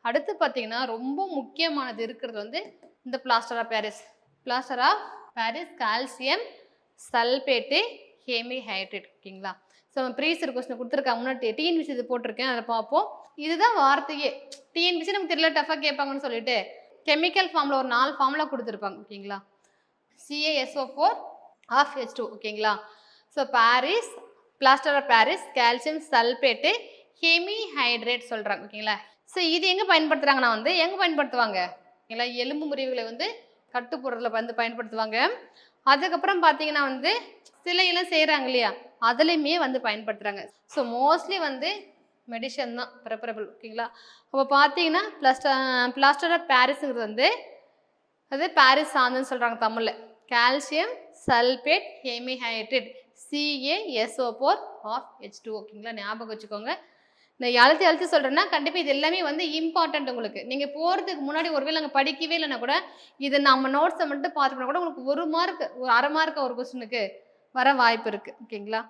அடுத்து பார்த்தீங்கன்னா ரொம்ப முக்கியமானது இருக்கிறது வந்து இந்த plaster of Paris. Plaster of Paris calcium sulphate hemihydrate. ஓகேங்களா? ஸோ நம்ம ப்ரீவியஸ் கொஸ்டின் கொடுத்துருக்காங்க, முன்னாடி டிஎன்பிசி இது போட்டிருக்கேன், அதை பார்ப்போம். இதுதான் வார்த்தையே. டிஎன்பிசி நமக்கு தெரியல, டஃபாக கேட்பாங்கன்னு சொல்லிட்டு கெமிக்கல் ஃபார்மில் ஒரு 4 ஃபார்முலா கொடுத்துருப்பாங்க. ஓகேங்களா? CaSO4 of H2. ஓகேங்களா? So Paris, plaster of Paris, calcium sulphate hemihydrate சொல்கிறாங்க. ஓகேங்களா? ஸோ இது எங்கே பயன்படுத்துகிறாங்கன்னா வந்து எங்கே பயன்படுத்துவாங்க? ஓகேங்களா? எலும்பு முறிவுகளை வந்து கட்டுப்போடுறதுல வந்து பயன்படுத்துவாங்க. அதுக்கப்புறம் பார்த்தீங்கன்னா வந்து சிலையெல்லாம் செய்கிறாங்க இல்லையா, அதுலேயுமே வந்து பயன்படுத்துகிறாங்க. ஸோ மோஸ்ட்லி வந்து மெடிசன் தான் ப்ரிஃபரபிள். ஓகேங்களா? அப்போ பார்த்தீங்கன்னா பிளாஸ்டர் ஆஃப் பாரிஸுங்கிறது வந்து அது பாரிஸ் சாந்துன்னு சொல்கிறாங்க தமிழில். Calcium sulphate hemihydrate CaSO4 of H2. ஓகேங்களா? ஞாபகம் வச்சுக்கோங்க. நான் அழுத்தி சொல்கிறேன்னா கண்டிப்பாக இது எல்லாமே வந்து இம்பார்ட்டண்ட். உங்களுக்கு நீங்கள் போகிறதுக்கு முன்னாடி ஒருவேளை நாங்கள் படிக்கவே இல்லைன்னா கூட இது நம்ம நோட்ஸை மட்டும் பார்த்துட்டோம்னா கூட உங்களுக்கு 1 மார்க், ஒரு 1/2 மார்க் ஒரு கொஸ்டினுக்கு வர வாய்ப்பு இருக்குது. ஓகேங்களா?